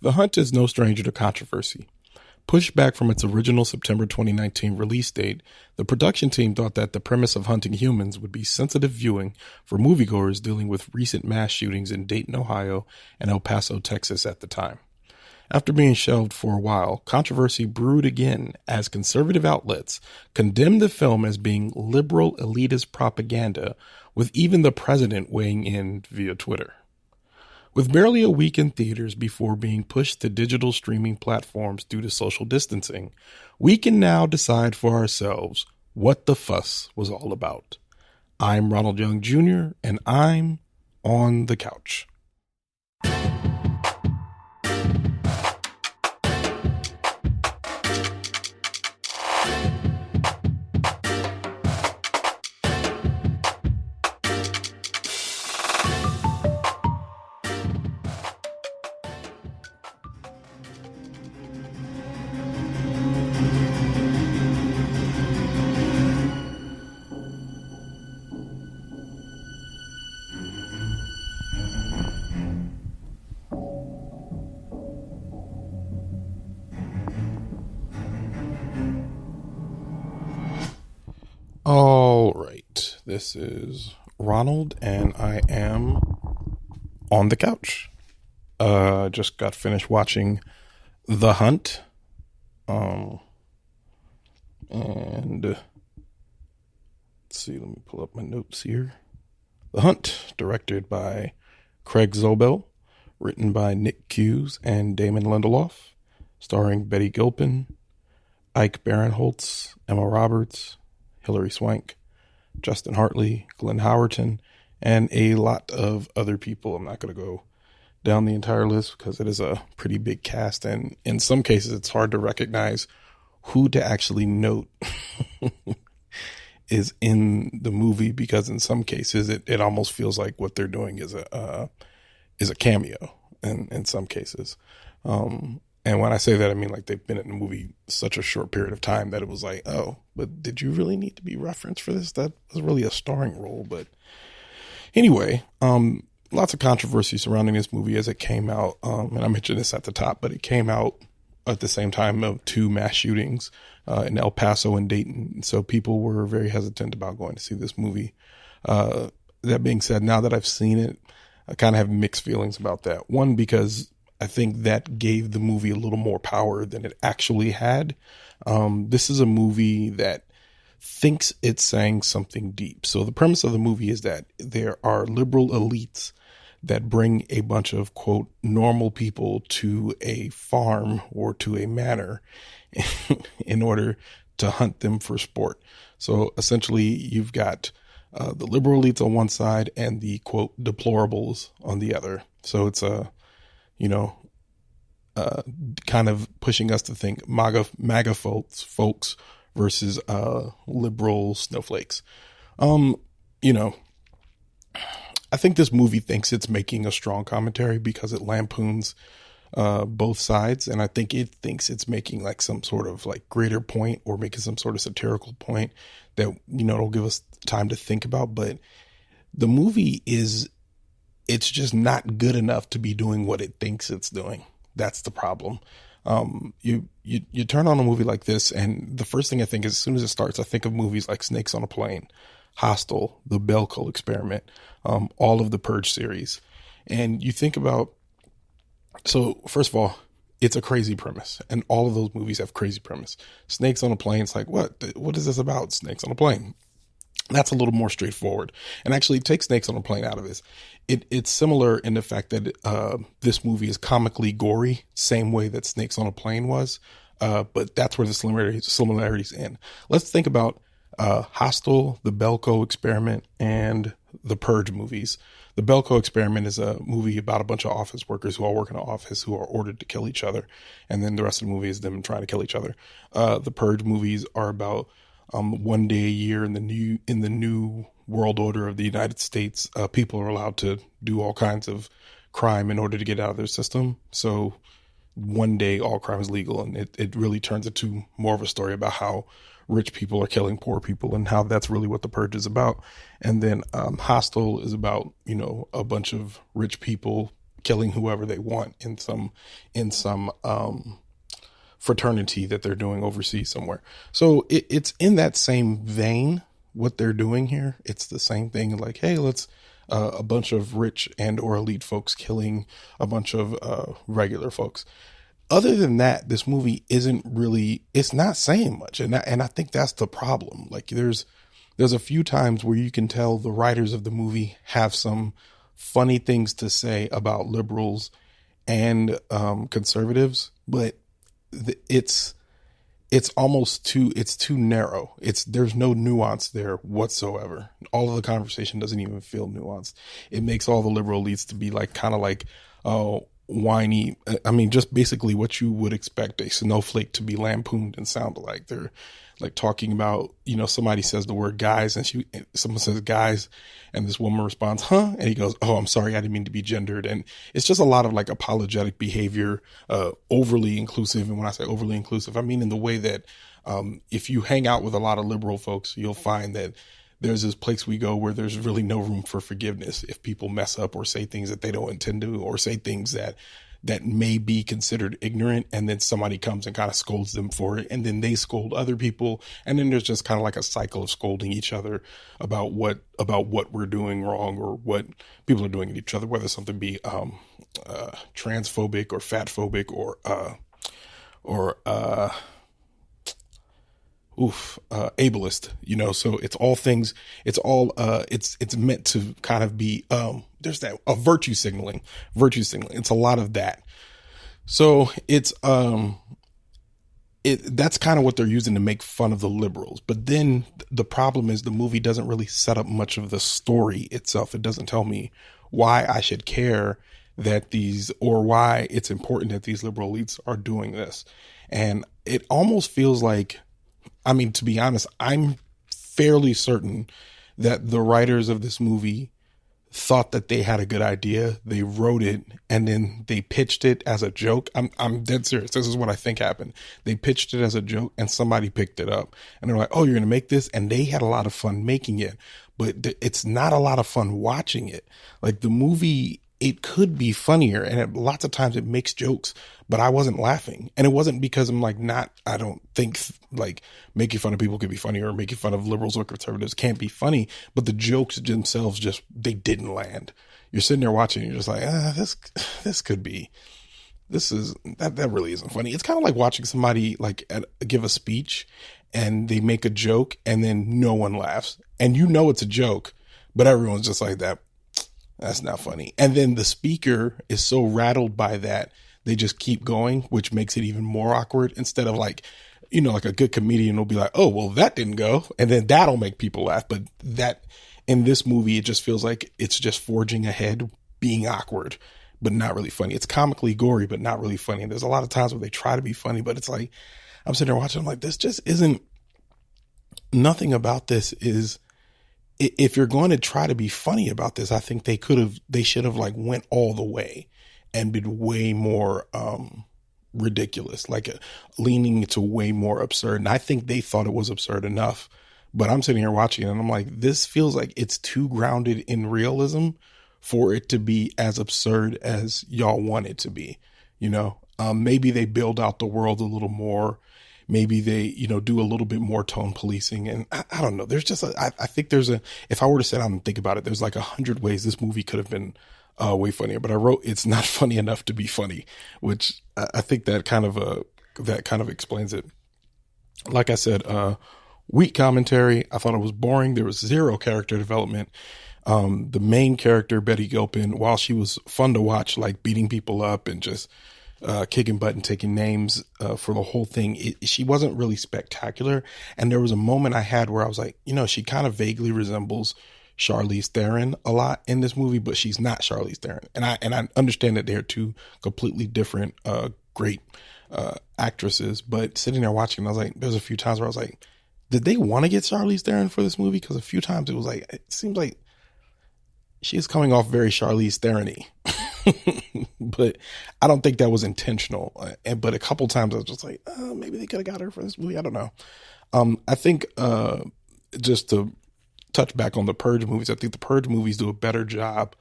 The Hunt is no stranger to controversy. Pushed back from its original September 2019 release date, the production team thought that the premise of hunting humans would be sensitive viewing for moviegoers dealing with recent mass shootings in Dayton, Ohio, and El Paso, Texas at the time. After being shelved for a while, controversy brewed again as conservative outlets condemned the film as being liberal elitist propaganda, with even the president weighing in via Twitter. With barely a week in theaters before being pushed to digital streaming platforms due to social distancing, we can now decide for ourselves what the fuss was all about. I'm Ronald Young Jr., and I'm on the couch. All right, this is Ronald, and I am on the couch. Just got finished watching The Hunt, and let's see, let me pull up my notes here. The Hunt, directed by Craig Zobel, written by Nick Cuse and Damon Lindeloff, starring Betty Gilpin, Ike Barinholtz, Emma Roberts, Hilary Swank, Justin Hartley, Glenn Howerton, and a lot of other people. I'm not going to go down the entire list because it is a pretty big cast, and in some cases it's hard to recognize who to actually note is in the movie, because in some cases it almost feels like what they're doing is a cameo in some cases. And when I say that, I mean like they've been in the movie such a short period of time that it was like, oh, but did you really need to be referenced for this? That was really a starring role. But anyway, lots of controversy surrounding this movie as it came out. And I mentioned this at the top, but it came out at the same time of two mass shootings in El Paso and Dayton. So people were very hesitant about going to see this movie. That being said, now that I've seen it, I kind of have mixed feelings about that. One, because I think that gave the movie a little more power than it actually had. This is a movie that thinks it's saying something deep. So the premise of the movie is that there are liberal elites that bring a bunch of, quote, normal people to a farm or to a manor in order to hunt them for sport. So essentially you've got the liberal elites on one side and the, quote, deplorables on the other. So it's a, kind of pushing us to think MAGA folks versus liberal snowflakes. I think this movie thinks it's making a strong commentary because it lampoons both sides, and I think it thinks it's making like some sort of like greater point or making some sort of satirical point that it'll give us time to think about. But the movie it's just not good enough to be doing what it thinks it's doing. That's the problem. You turn on a movie like this, and the first thing I think is, as soon as it starts, I think of movies like Snakes on a Plane, Hostel, The Belko Experiment, all of the Purge series. And you think about, so first of all, it's a crazy premise, and all of those movies have crazy premise. Snakes on a Plane, it's like, what is this about? Snakes on a Plane. That's a little more straightforward, and actually take Snakes on a Plane out of this. It's similar in the fact that this movie is comically gory, same way that Snakes on a Plane was, but that's where the similarities end. Let's think about Hostel, The Belko Experiment, and the Purge movies. The Belko Experiment is a movie about a bunch of office workers who all work in an office who are ordered to kill each other, and then the rest of the movie is them trying to kill each other. The Purge movies are about one day a year in the new world order of the United States. People are allowed to do all kinds of crime in order to get out of their system. So one day all crime is legal, and it really turns into more of a story about how rich people are killing poor people and how that's really what the Purge is about. And then Hostel is about, a bunch of rich people killing whoever they want in some fraternity that they're doing overseas somewhere. So it's in that same vein what they're doing here. It's the same thing, like, hey, let's a bunch of rich and or elite folks killing a bunch of regular folks. Other than that, this movie it's not saying much. And I think that's the problem. Like there's a few times where you can tell the writers of the movie have some funny things to say about liberals and conservatives, but it's too narrow. There's no nuance there whatsoever. All of the conversation doesn't even feel nuanced. It makes all the liberal elites to be like, kind of like, whiny. I mean, just basically what you would expect a snowflake to be lampooned and sound like. They're like talking about, somebody says the word guys and someone says guys and this woman responds, huh? And he goes, oh, I'm sorry. I didn't mean to be gendered. And it's just a lot of like apologetic behavior, overly inclusive. And when I say overly inclusive, I mean in the way that, if you hang out with a lot of liberal folks, you'll find that there's this place we go where there's really no room for forgiveness if people mess up or say things that they don't intend to, or say things that may be considered ignorant, and then somebody comes and kind of scolds them for it, and then they scold other people, and then there's just kind of like a cycle of scolding each other about what we're doing wrong or what people are doing to each other, whether something be transphobic or fatphobic or ableist, so it's all things, it's meant to kind of be, there's that, virtue signaling. It's a lot of that. So it's, that's kind of what they're using to make fun of the liberals. But then the problem is the movie doesn't really set up much of the story itself. It doesn't tell me why I should care or why it's important that these liberal elites are doing this. And it almost feels like, I mean, to be honest, I'm fairly certain that the writers of this movie thought that they had a good idea. They wrote it and then they pitched it as a joke. I'm dead serious. This is what I think happened. They pitched it as a joke and somebody picked it up and they're like, oh, you're going to make this. And they had a lot of fun making it, but it's not a lot of fun watching it. Like the movie, it could be funnier, and lots of times it makes jokes, but I wasn't laughing. And it wasn't because I'm like, I don't think like making fun of people could be funny, or making fun of liberals or conservatives can't be funny, but the jokes themselves they didn't land. You're sitting there watching, and you're just like, that really isn't funny. It's kind of like watching somebody like give a speech and they make a joke and then no one laughs, and it's a joke, but everyone's just like that. That's not funny. And then the speaker is so rattled by that, they just keep going, which makes it even more awkward. Instead of like, like a good comedian will be like, oh, well, that didn't go. And then that'll make people laugh. But that in this movie, it just feels like it's just forging ahead, being awkward, but not really funny. It's comically gory, but not really funny. And there's a lot of times where they try to be funny, but it's like, I'm sitting there watching, I'm like, this just isn't, nothing about this is, if you're going to try to be funny about this, I think they should have like went all the way and been way more ridiculous, like leaning into way more absurd. And I think they thought it was absurd enough, but I'm sitting here watching it and I'm like, this feels like it's too grounded in realism for it to be as absurd as y'all want it to be. Maybe they build out the world a little more. Maybe they, do a little bit more tone policing. And I don't know. There's just, I think if I were to sit down and think about it, there's like 100 ways this movie could have been way funnier. But I wrote, it's not funny enough to be funny, which I think that kind of explains it. Like I said, weak commentary. I thought it was boring. There was zero character development. The main character, Betty Gilpin, while she was fun to watch, like beating people up and just kicking butt and taking names for the whole thing, she wasn't really spectacular. And there was a moment I had where I was like, she kind of vaguely resembles Charlize Theron a lot in this movie, but she's not Charlize Theron. And I understand that they're two completely different, great actresses. But sitting there watching, I was like, there's a few times where I was like, did they want to get Charlize Theron for this movie? Because a few times it was like, it seems like she's coming off very Charlize Theron-y. But I don't think that was intentional. But a couple times I was just like, maybe they could have got her for this movie. I don't know. I think just to touch back on the Purge movies, I think the Purge movies do a better job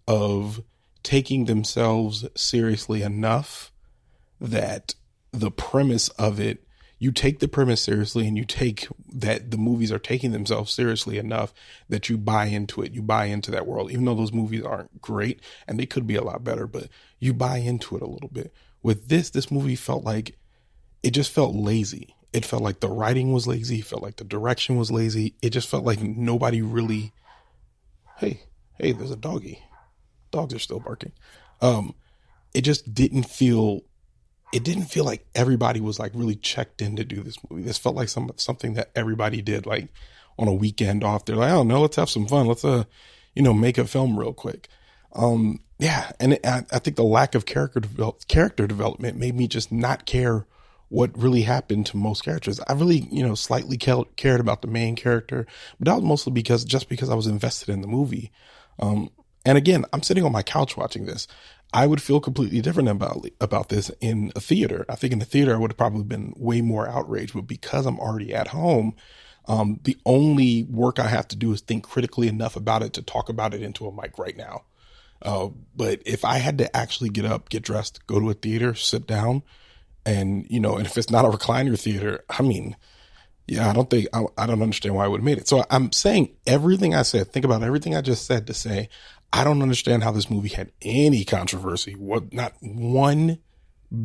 of taking themselves seriously enough that the premise of it, you take the premise seriously, and you take that the movies are taking themselves seriously enough that you buy into it. You buy into that world, even though those movies aren't great and they could be a lot better, but you buy into it a little bit. With this movie felt like, it just felt lazy. It felt like the writing was lazy. It felt like the direction was lazy. It just felt like nobody really, hey, there's a doggy. Dogs are still barking. It just didn't feel like everybody was like really checked in to do this movie. This felt like something that everybody did like on a weekend off. They're like, oh no, let's have some fun. Let's, make a film real quick. Yeah. And I think the lack of character development made me just not care what really happened to most characters. I really, slightly cared about the main character, but that was mostly because I was invested in the movie. And again, I'm sitting on my couch watching this. I would feel completely different about this in a theater. I think in the theater, I would have probably been way more outraged, but because I'm already at home, the only work I have to do is think critically enough about it to talk about it into a mic right now. But if I had to actually get up, get dressed, go to a theater, sit down, and if it's not a recliner theater, I mean, yeah, I don't understand why I would have made it. So I'm saying everything I said, think about everything I just said to say, I don't understand how this movie had any controversy. Not one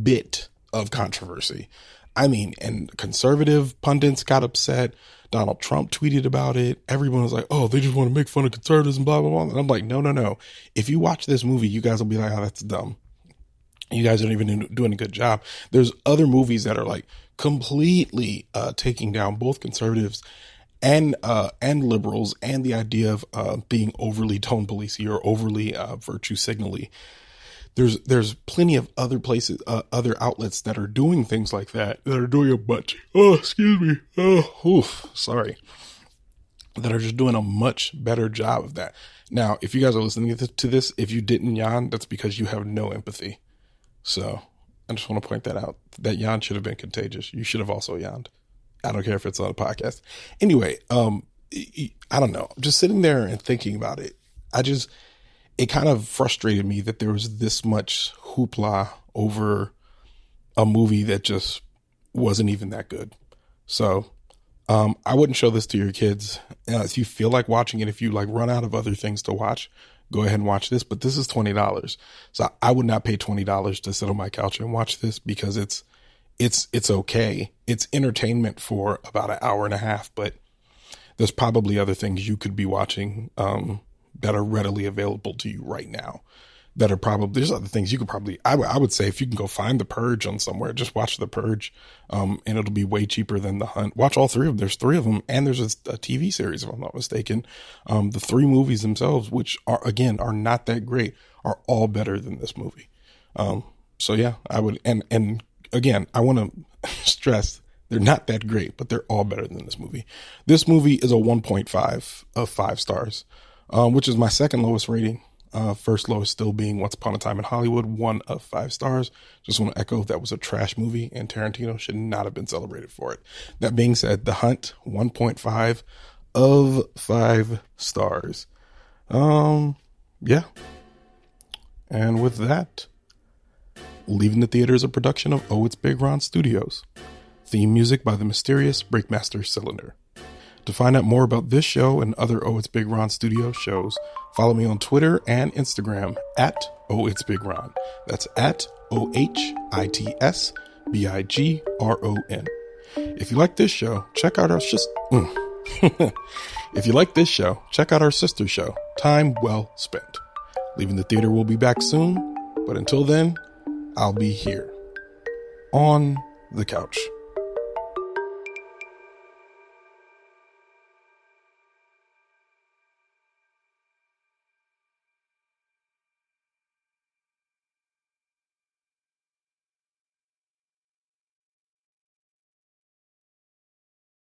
bit of controversy. I mean, and conservative pundits got upset. Donald Trump tweeted about it. Everyone was like, oh, they just want to make fun of conservatives and blah, blah, blah. And I'm like, no. If you watch this movie, you guys will be like, oh, that's dumb. You guys aren't even doing a good job. There's other movies that are like completely taking down both conservatives and liberals, and the idea of being overly tone policey or overly virtue signally. There's plenty of other places, other outlets that are doing things like that are doing a bunch. Oh, excuse me. Oh, oof, sorry. That are just doing a much better job of that. Now, if you guys are listening to this, if you didn't yawn, that's because you have no empathy. So I just want to point that out. That yawn should have been contagious. You should have also yawned. I don't care if it's on a podcast. Anyway, I don't know. I'm just sitting there and thinking about it. It kind of frustrated me that there was this much hoopla over a movie that just wasn't even that good. So I wouldn't show this to your kids. If you feel like watching it, if you like run out of other things to watch, go ahead and watch this. But this is $20. So I would not pay $20 to sit on my couch and watch this, because it's okay. It's entertainment for about an hour and a half, but there's probably other things you could be watching that are readily available to you right now. There's other things you could probably, I would say if you can go find The Purge on somewhere, just watch The Purge, and it'll be way cheaper than The Hunt. Watch all three of them. There's three of them, and there's a TV series, if I'm not mistaken. The three movies themselves, which are not that great, are all better than this movie. So yeah, I would, and again, I want to stress they're not that great, but they're all better than this movie. This movie is a 1.5 of 5 stars, which is my second lowest rating. First lowest still being Once Upon a Time in Hollywood, 1 of 5 stars. Just want to echo that was a trash movie, and Tarantino should not have been celebrated for it. That being said, The Hunt, 1.5 of 5 stars. Yeah. And with that, Leaving the Theater is a production of ohitsBigRon Studios. Theme music by the mysterious Breakmaster Cylinder. To find out more about this show and other ohitsBigRon Studios shows, follow me on Twitter and Instagram at ohitsBigRon. That's at ohitsBigRon. If you like this show, check out our If you like this show, check out our sister show, Time Well Spent. Leaving the Theater will be back soon, but until then, I'll be here on the couch.